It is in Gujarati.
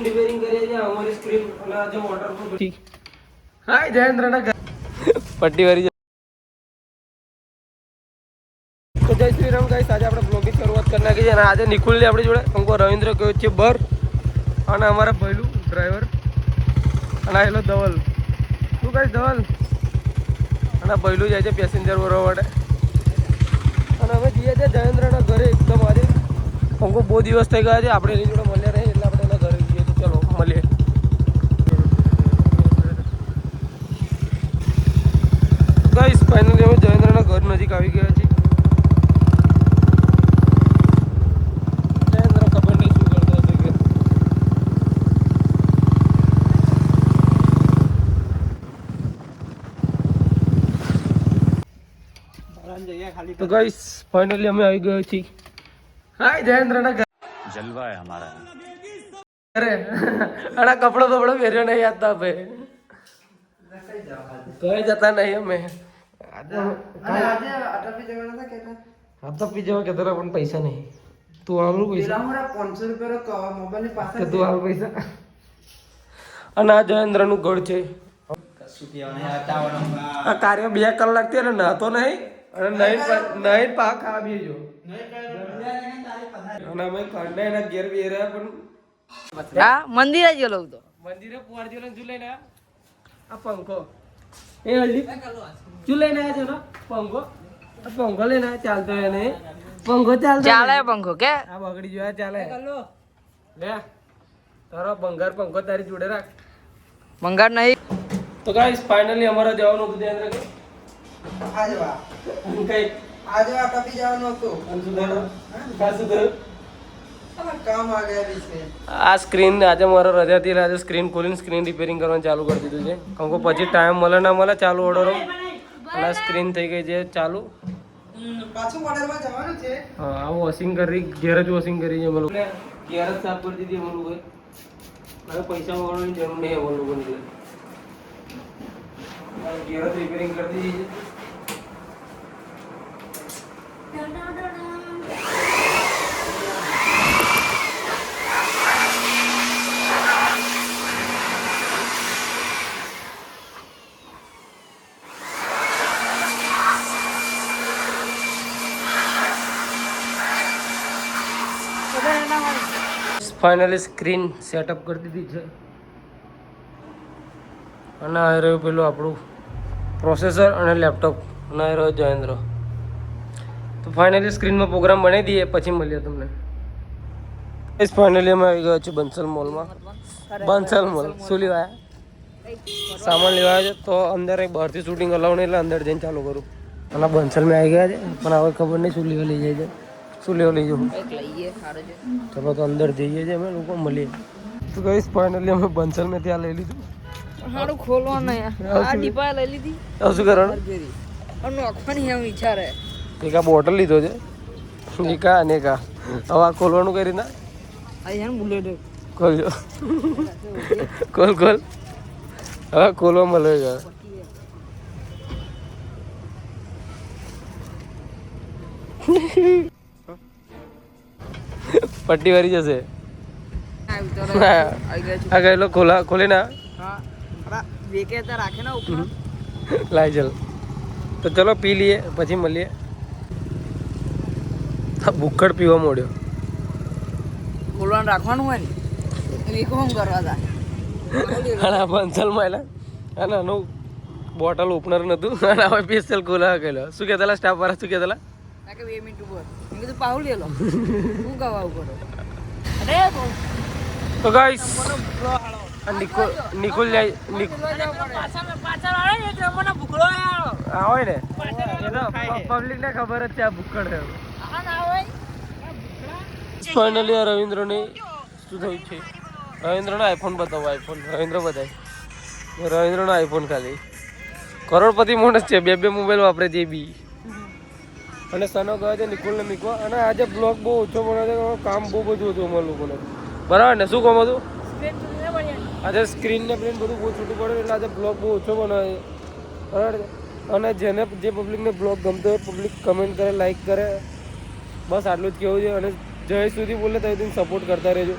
રિપેરિંગ કરીએ છીએ અમારી સ્ક્રીન અને આજે વોટરપ્રૂફ હાય જયેન્દ્રના પટ્ટી વાળી તો જય શ્રી રામ ગાઈસ આજે આપણે બ્લોગની શરૂઆત કરી નાખી છે અને આજે નિકુલની આપણી જોડે અંકો રવિન્દ્ર ગયો છે બર અને અમારા ભૈલું ડ્રાઈવર અને આવેલો ધવલ શું ગાઈસ ધવલ અને ભૈલું જાય છે પેસેન્જર ભરવા માટે અને હવે જઈએ છીએ જયેન્દ્રના ઘરે એકદમ આજે અંકો બહુ દિવસ થઈ ગયા છે આપણે એની જોડે મળ્યા નહીં એટલે આપણે એના ઘરે જઈએ તો ચલો મળીએ ગાઈસ ફાઇનલી અમે જયેન્દ્રના ઘર નજીક આવી ગયા છીએ જયેન્દ્ર ખબર નહીં શું કરતો હશે કે તો ગાઈસ ફાઇનલી અમે આવી ગયા છીએ હાય જયેન્દ્રના ઘર जलवा है हमारा અરે અડા કપડો બપડો પહેર્યો નહીં યાદ તા ભાઈ કઈ જતા નહીં અમે પી જવા કેતા પણ પૈસા નહીં તું આવડું પૈસા 500 રૂપિયા મોબાઈલ ની પાસે તું આવડું પૈસા અને આ જયેન્દ્ર નું ઘર છે આ કાર્ય 2 કલાક થી નાતો નહીં અને નહીં પાક આ બીજો અને અમે કાંડા એના ઘેર બે રહ્યા પણ હા મંદિરે ગયેલો તો મંદિરે પુવાર જેલો ઝુલે ને આ પંખો એ હલ્દી ઝુલે ને આ છે ને પંખો આ પંખો લેને ચાલતો એને પંખો ચાલતો ચાલે પંખો કે આ બગડી જોયા ચાલે લે તારો બંગાર પંખો તારી જોડે રાખ મંગાર નહીં તો ગાઈસ ફાઇનલી અમારા જવાનું હતું ધ્યાન રાખે આજે ટપી જવાનું હતું કામ આ ગયા છે આ સ્ક્રીન આજે મારો રજા હતી આજે સ્ક્રીન ખોલીને સ્ક્રીન રિપેરિંગ કરવાનું ચાલુ કરી દીધું છે કેમ કે પછી ટાઈમ મળે ના મળે ચાલુ ઓર્ડરો અને સ્ક્રીન થઈ ગઈ છે ચાલુ પાછું મોડેલમાં જવાનું છે હા આ વોશિંગ કરી ઘેર જ વોશિંગ કરી છે અમે લોકો ઘેર જ સાફ કરી દીધી અમે લોકોએ હવે પૈસા વગરવાની જરૂર નહીં અમે લોકોને ઘેર જ રિપેરિંગ કરી દીધી છે ફાઇનલી સ્ક્રીન સેટઅપ કરી દીધી છે અને આ રહ્યું પેલું આપણું પ્રોસેસર અને લેપટોપ અને આ રહ્યો જયેન્દ્ર તો ફાઇનલી સ્ક્રીનમાં પ્રોગ્રામ બનાવી દઈએ પછી મળીએ તમને ફાઇનલી અમે આવી ગયા છીએ બંસલ મોલમાં બંસલ મોલ શું લેવાયા સામાન લેવાયા છે તો અંદર બહારથી શૂટિંગ અલાઉ નહીં એટલે અંદર જઈને ચાલુ કરું અને બંસલ મેં આવી ગયા છે પણ હવે ખબર નહીં શું લેવા લઈ જાય છે શું લેવા લઈ જવું ચલો તો અંદર જઈએ છીએ અમે લોકો મળીએ તો કહીશ ફાઇનલી અમે બંસલ મેં ત્યાં લઈ લીધું હારું ખોલવાનું આ દીપા લઈ લીધી હવે શું કરવાનું નોખવાની એમ વિચારે એક આ બોટલ લીધો છે એક આ અને એક આ હવે આ ખોલવાનું કરી ના આ યાર બુલેટ ખોલજો ખોલ ખોલ હવે ખોલવા મળે ગયા પટ્ટી વાળી જશે આ ગયેલો ખોલા ખોલે ના રાખે ને ઉપર લાઈ ચાલ તો ચલો પી લઈએ પછી મળીએ ભૂખડ પીવા મળ્યો ખોલવાનું રાખવાનું હોય ને વેકો શું કરવા તા અને બંસલમાં એલા અને આનું બોટલ ઓપનર નહોતું અને હવે સ્પેશિયલ ખોલા ગયેલો શું કહેતા સ્ટાફ વાળા શું કહેતા કે 2 મિનિટ ઉપર મેં કીધું પાહુ લેલો શું કવા ઉપર અરે તો ગાઈસ નિકુલ જાય પાછળ આવે ને એક નંબરનો ભૂખડો આવે ને પબ્લિક ને ખબર જ છે આ ભૂખડ છે ફાઇનલી આ રવિન્દ્રની શું થયું છે રવિન્દ્રનો આઈફોન બતાવો આઈફોન રવિન્દ્ર બતાય રવિન્દ્રનો આઈફોન ખાલી કરોડપતિ માણસ છે 2 મોબાઈલ વાપરે છે બી અને સનો ગયો છે નિકુલને મીકવા અને આજે બ્લોગ બહુ ઓછો બનાવે છે કામ બહુ બધું હતું અમારા લોકોને બરાબર ને શું કામ હતું આજે સ્ક્રીન ને પ્રિન્ટ બધું બહુ છૂટું પડે એટલે આજે બ્લોગ બહુ ઓછો બનાવે બરાબર અને જેને જે પબ્લિકને બ્લોગ ગમતો હોય પબ્લિક કમેન્ટ કરે લાઈક કરે બસ આટલું જ કહેવું છે અને જય સુધી બોલે તો સપોર્ટ કરતા રહેજો